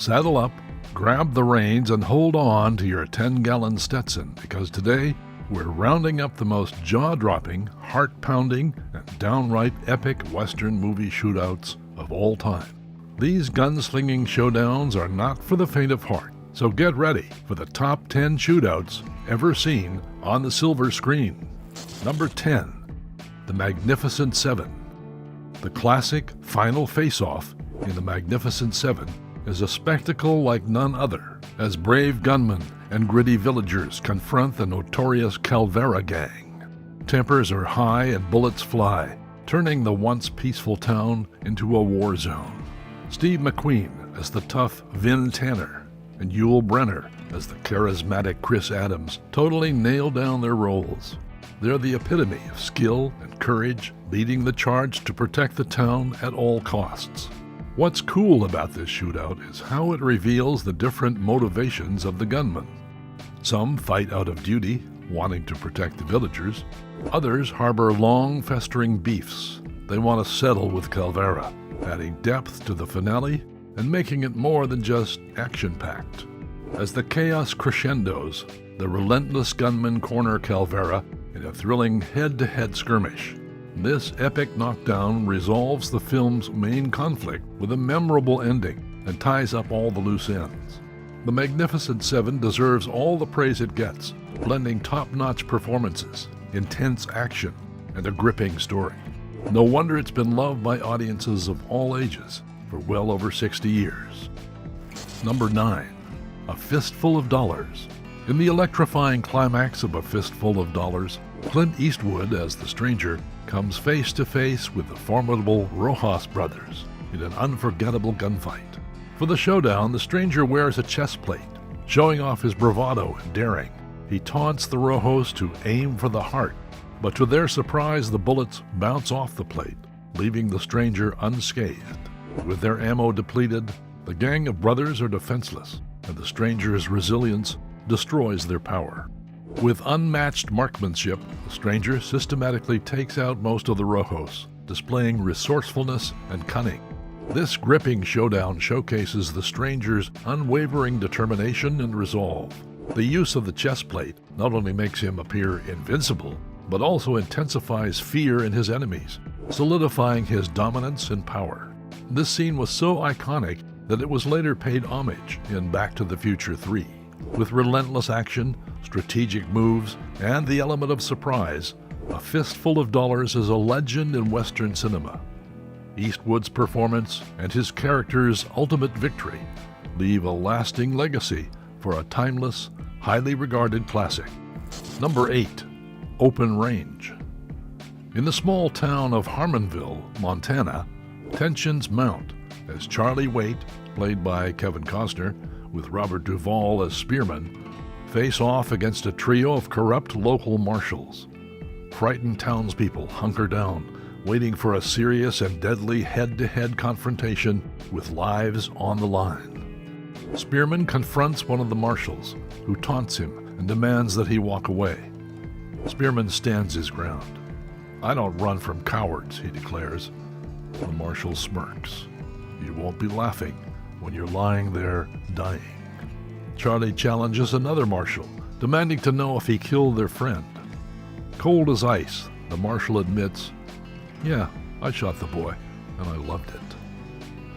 Saddle up, grab the reins, and hold on to your 10-gallon Stetson, because today we're rounding up the most jaw-dropping, heart-pounding, and downright epic Western movie shootouts of all time. These gun-slinging showdowns are not for the faint of heart, so get ready for the top 10 shootouts ever seen on the silver screen. Number 10. The Magnificent Seven. The classic final face-off in The Magnificent Seven is a spectacle like none other, as brave gunmen and gritty villagers confront the notorious Calvera gang. Tempers are high and bullets fly, turning the once peaceful town into a war zone. Steve McQueen as the tough Vin Tanner and Yul Brynner as the charismatic Chris Adams totally nail down their roles. They're the epitome of skill and courage, leading the charge to protect the town at all costs. What's cool about this shootout is how it reveals the different motivations of the gunmen. Some fight out of duty, wanting to protect the villagers. Others harbor long, festering beefs. They want to settle with Calvera, adding depth to the finale and making it more than just action-packed. As the chaos crescendos, the relentless gunmen corner Calvera in a thrilling head-to-head skirmish. This epic knockdown resolves the film's main conflict with a memorable ending and ties up all the loose ends. The Magnificent Seven deserves all the praise it gets, blending top-notch performances, intense action, and a gripping story. No wonder it's been loved by audiences of all ages for well over 60 years. Number 9. A Fistful of Dollars. In the electrifying climax of A Fistful of Dollars, Clint Eastwood, as the stranger, comes face to face with the formidable Rojas brothers in an unforgettable gunfight. For the showdown, the stranger wears a chest plate, showing off his bravado and daring. He taunts the Rojos to aim for the heart, but to their surprise, the bullets bounce off the plate, leaving the stranger unscathed. With their ammo depleted, the gang of brothers are defenseless, and the stranger's resilience destroys their power. With unmatched marksmanship, the stranger systematically takes out most of the Rojos, displaying resourcefulness and cunning. This gripping showdown showcases the stranger's unwavering determination and resolve. The use of the chest plate not only makes him appear invincible, but also intensifies fear in his enemies, solidifying his dominance and power. This scene was so iconic that it was later paid homage in Back to the Future 3. With relentless action, strategic moves, and the element of surprise, A Fistful of Dollars is a legend in Western cinema. Eastwood's performance and his character's ultimate victory leave a lasting legacy for a timeless, highly regarded classic. Number 8. Open Range. In the small town of Harmonville, Montana, tensions mount as Charlie Waite, played by Kevin Costner, with Robert Duvall as Spearman, face off against a trio of corrupt local marshals. Frightened townspeople hunker down, waiting for a serious and deadly head-to-head confrontation with lives on the line. Spearman confronts one of the marshals, who taunts him and demands that he walk away. Spearman stands his ground. "I don't run from cowards," he declares. The marshal smirks. "You won't be laughing when you're lying there dying." Charlie challenges another marshal, demanding to know if he killed their friend. Cold as ice, the marshal admits, "Yeah, I shot the boy, and I loved it."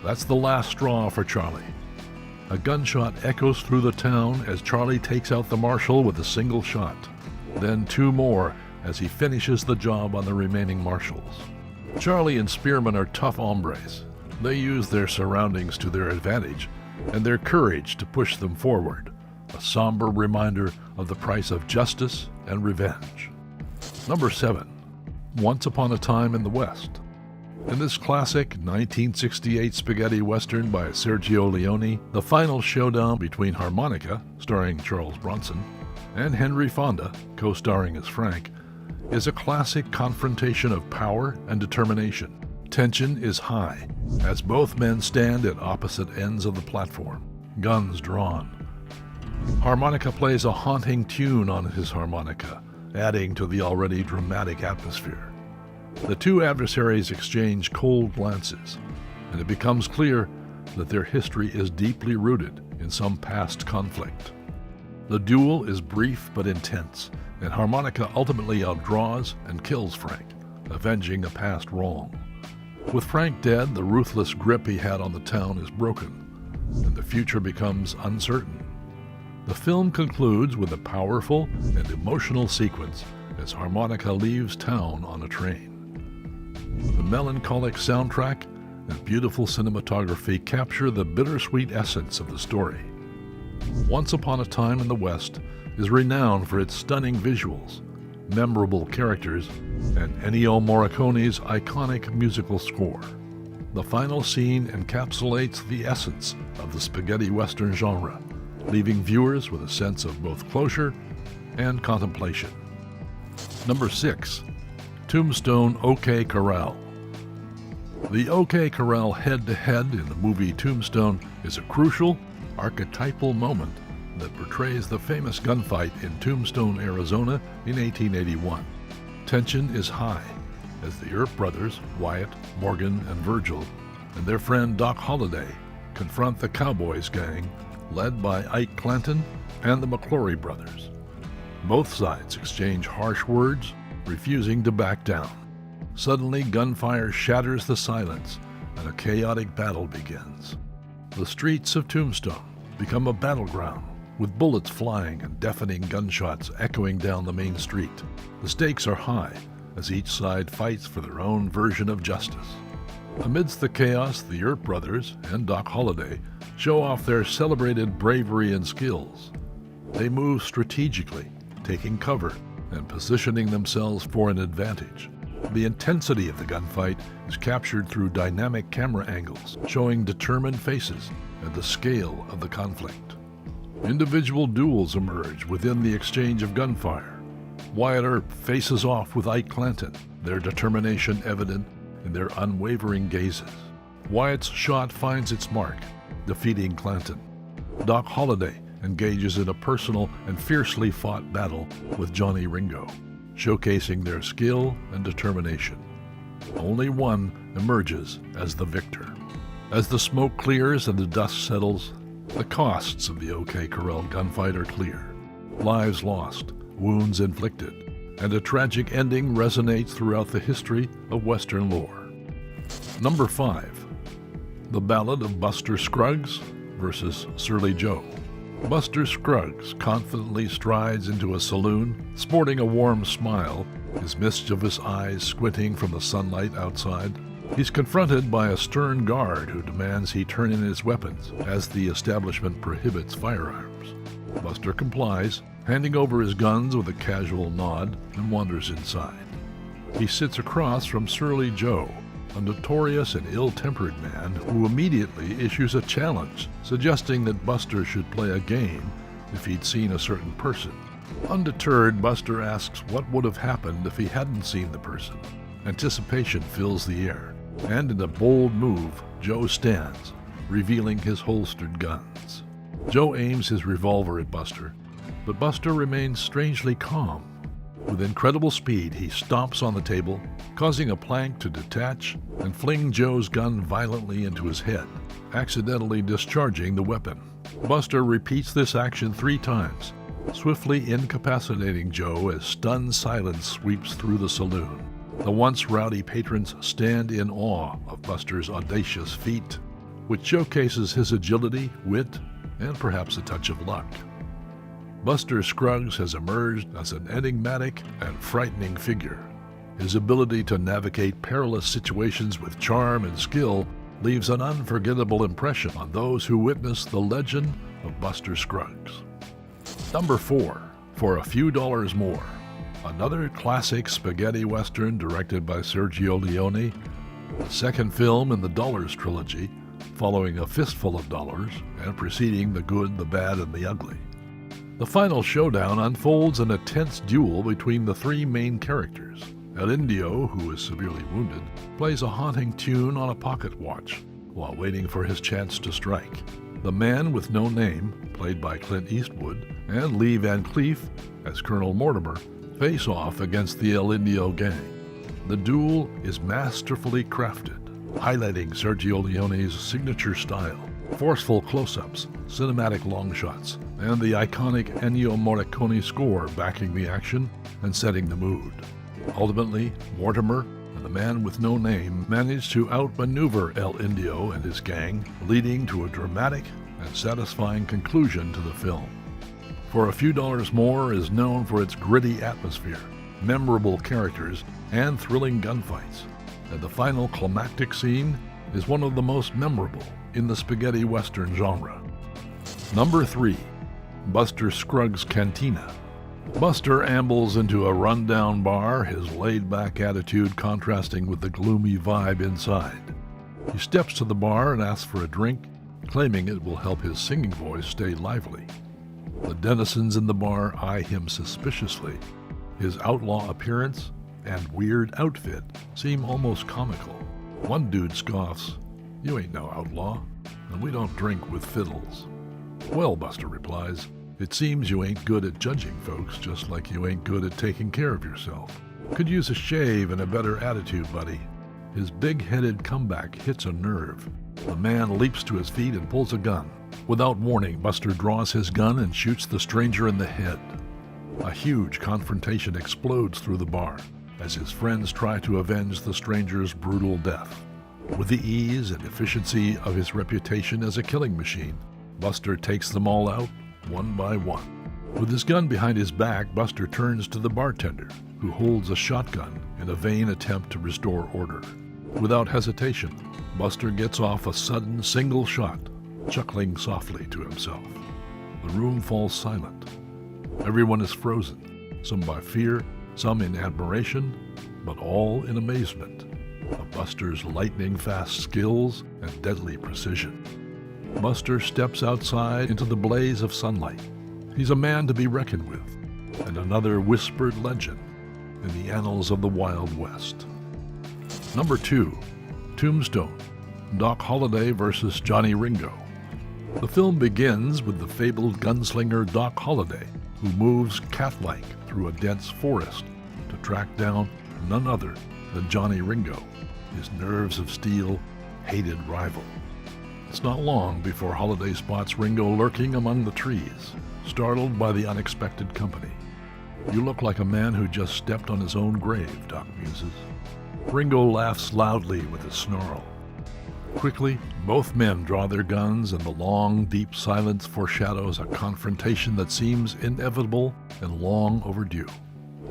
That's the last straw for Charlie. A gunshot echoes through the town as Charlie takes out the marshal with a single shot. Then 2 more as he finishes the job on the remaining marshals. Charlie and Spearman are tough hombres. They use their surroundings to their advantage and their courage to push them forward, a somber reminder of the price of justice and revenge. Number 7. Once Upon a Time in the West. In this classic 1968 spaghetti western by Sergio Leone, the final showdown between Harmonica, starring Charles Bronson, and Henry Fonda, co-starring as Frank, is a classic confrontation of power and determination. Tension is high, as both men stand at opposite ends of the platform, guns drawn. Harmonica plays a haunting tune on his harmonica, adding to the already dramatic atmosphere. The two adversaries exchange cold glances, and it becomes clear that their history is deeply rooted in some past conflict. The duel is brief but intense, and Harmonica ultimately outdraws and kills Frank, avenging a past wrong. With Frank dead, the ruthless grip he had on the town is broken, and the future becomes uncertain. The film concludes with a powerful and emotional sequence as Harmonica leaves town on a train. The melancholic soundtrack and beautiful cinematography capture the bittersweet essence of the story. Once Upon a Time in the West is renowned for its stunning visuals, memorable characters, and Ennio Morricone's iconic musical score. The final scene encapsulates the essence of the spaghetti western genre, leaving viewers with a sense of both closure and contemplation. Number 6. Tombstone O.K. Corral. The O.K. Corral head-to-head in the movie Tombstone is a crucial, archetypal moment that portrays the famous gunfight in Tombstone, Arizona in 1881. Tension is high as the Earp brothers, Wyatt, Morgan, and Virgil, and their friend Doc Holliday confront the Cowboys gang led by Ike Clanton and the McClory brothers. Both sides exchange harsh words, refusing to back down. Suddenly, gunfire shatters the silence, and a chaotic battle begins. The streets of Tombstone become a battleground, with bullets flying and deafening gunshots echoing down the main street. The stakes are high, as each side fights for their own version of justice. Amidst the chaos, the Earp brothers and Doc Holliday show off their celebrated bravery and skills. They move strategically, taking cover and positioning themselves for an advantage. The intensity of the gunfight is captured through dynamic camera angles, showing determined faces and the scale of the conflict. Individual duels emerge within the exchange of gunfire. Wyatt Earp faces off with Ike Clanton, their determination evident in their unwavering gazes. Wyatt's shot finds its mark, defeating Clanton. Doc Holliday engages in a personal and fiercely fought battle with Johnny Ringo, showcasing their skill and determination. Only one emerges as the victor. As the smoke clears and the dust settles, the costs of the O.K. Corral gunfight are clear. Lives lost, wounds inflicted, and a tragic ending resonates throughout the history of Western lore. Number 5. The Ballad of Buster Scruggs versus Surly Joe. Buster Scruggs confidently strides into a saloon, sporting a warm smile, his mischievous eyes squinting from the sunlight outside. He's confronted by a stern guard who demands he turn in his weapons, as the establishment prohibits firearms. Buster complies, handing over his guns with a casual nod, and wanders inside. He sits across from Surly Joe, a notorious and ill-tempered man who immediately issues a challenge, suggesting that Buster should play a game if he'd seen a certain person. Undeterred, Buster asks what would have happened if he hadn't seen the person. Anticipation fills the air, and in a bold move, Joe stands, revealing his holstered guns. Joe aims his revolver at Buster, but Buster remains strangely calm. With incredible speed, he stomps on the table, causing a plank to detach and fling Joe's gun violently into his head, accidentally discharging the weapon. Buster repeats this action 3 times, swiftly incapacitating Joe as stunned silence sweeps through the saloon. The once rowdy patrons stand in awe of Buster's audacious feat, which showcases his agility, wit, and perhaps a touch of luck. Buster Scruggs has emerged as an enigmatic and frightening figure. His ability to navigate perilous situations with charm and skill leaves an unforgettable impression on those who witness the legend of Buster Scruggs. Number 4. For a Few Dollars More. Another classic spaghetti western directed by Sergio Leone, the second film in the Dollars trilogy, following A Fistful of Dollars and preceding The Good, the Bad, and the Ugly. The final showdown unfolds in a tense duel between the 3 main characters. El Indio, who is severely wounded, plays a haunting tune on a pocket watch while waiting for his chance to strike. The Man with No Name, played by Clint Eastwood, and Lee Van Cleef, as Colonel Mortimer, face off against the El Indio gang. The duel is masterfully crafted, highlighting Sergio Leone's signature style, forceful close-ups, cinematic long shots, and the iconic Ennio Morricone score backing the action and setting the mood. Ultimately, Mortimer and the man with no name managed to outmaneuver El Indio and his gang, leading to a dramatic and satisfying conclusion to the film. For a Few Dollars More is known for its gritty atmosphere, memorable characters, and thrilling gunfights, and the final climactic scene is one of the most memorable in the spaghetti western genre. Number 3. Buster Scruggs' Cantina. Buster ambles into a rundown bar, his laid-back attitude contrasting with the gloomy vibe inside. He steps to the bar and asks for a drink, claiming it will help his singing voice stay lively. The denizens in the bar eye him suspiciously. His outlaw appearance and weird outfit seem almost comical. One dude scoffs, "You ain't no outlaw, and we don't drink with fiddles." "Well," Buster replies, "it seems you ain't good at judging folks, just like you ain't good at taking care of yourself. Could use a shave and a better attitude, buddy." His big-headed comeback hits a nerve. The man leaps to his feet and pulls a gun. Without warning, Buster draws his gun and shoots the stranger in the head. A huge confrontation explodes through the bar as his friends try to avenge the stranger's brutal death. With the ease and efficiency of his reputation as a killing machine, Buster takes them all out, one by one. With his gun behind his back, Buster turns to the bartender, who holds a shotgun in a vain attempt to restore order. Without hesitation, Buster gets off a sudden single shot, chuckling softly to himself. The room falls silent. Everyone is frozen, some by fear, some in admiration, but all in amazement of Buster's lightning-fast skills and deadly precision. Buster steps outside into the blaze of sunlight. He's a man to be reckoned with, and another whispered legend in the annals of the Wild West. Number 2. Tombstone, Doc Holliday versus Johnny Ringo. The film begins with the fabled gunslinger Doc Holliday, who moves cat-like through a dense forest to track down none other than Johnny Ringo, his nerves of steel, hated rival. It's not long before Holliday spots Ringo lurking among the trees, startled by the unexpected company. "You look like a man who just stepped on his own grave," Doc muses. Ringo laughs loudly with a snarl. Quickly, both men draw their guns, and the long, deep silence foreshadows a confrontation that seems inevitable and long overdue.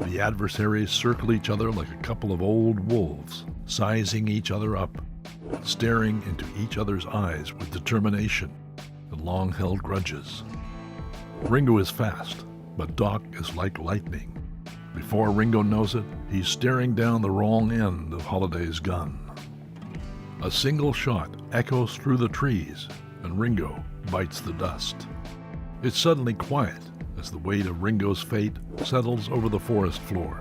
The adversaries circle each other like a couple of old wolves, sizing each other up, and staring into each other's eyes with determination and long-held grudges. Ringo is fast, but Doc is like lightning. Before Ringo knows it, he's staring down the wrong end of Holliday's gun. A single shot echoes through the trees, and Ringo bites the dust. It's suddenly quiet as the weight of Ringo's fate settles over the forest floor.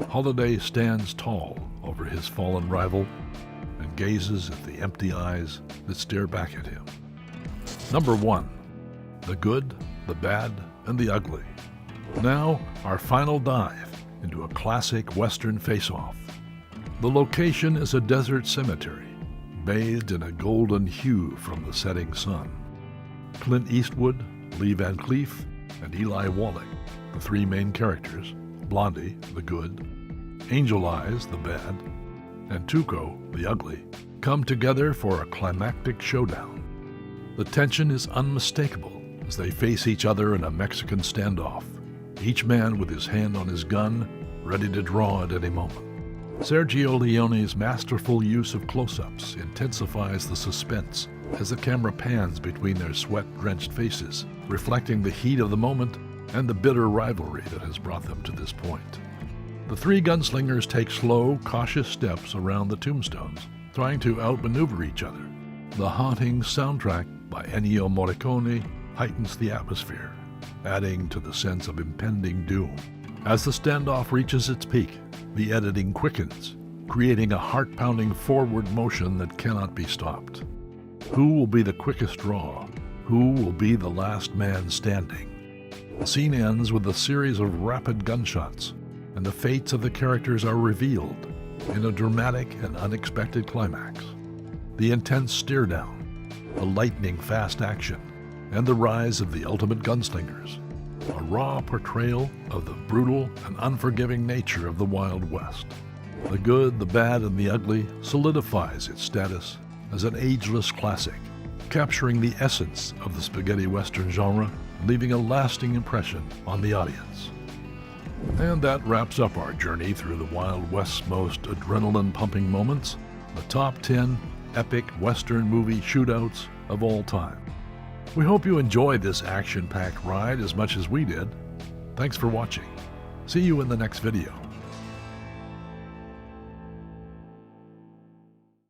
Holliday stands tall over his fallen rival and gazes at the empty eyes that stare back at him. Number 1. The Good, the Bad, and the Ugly. Now, our final dive into a classic Western face-off. The location is a desert cemetery, bathed in a golden hue from the setting sun. Clint Eastwood, Lee Van Cleef, and Eli Wallach, the three main characters, Blondie, the good, Angel Eyes, the bad, and Tuco, the ugly, come together for a climactic showdown. The tension is unmistakable as they face each other in a Mexican standoff, each man with his hand on his gun, ready to draw at any moment. Sergio Leone's masterful use of close-ups intensifies the suspense as the camera pans between their sweat-drenched faces, reflecting the heat of the moment and the bitter rivalry that has brought them to this point. The three gunslingers take slow, cautious steps around the tombstones, trying to outmaneuver each other. The haunting soundtrack by Ennio Morricone heightens the atmosphere, adding to the sense of impending doom. As the standoff reaches its peak, the editing quickens, creating a heart-pounding forward motion that cannot be stopped. Who will be the quickest draw? Who will be the last man standing? The scene ends with a series of rapid gunshots, and the fates of the characters are revealed in a dramatic and unexpected climax, the intense stare-down, the lightning-fast action, and the rise of the ultimate gunslingers, a raw portrayal of the brutal and unforgiving nature of the Wild West. The good, the bad, and the ugly solidifies its status as an ageless classic, capturing the essence of the spaghetti western genre, leaving a lasting impression on the audience. And that wraps up our journey through the Wild West's most adrenaline-pumping moments, the top 10 epic western movie shootouts of all time. We hope you enjoyed this action-packed ride as much as we did. Thanks for watching. See you in the next video.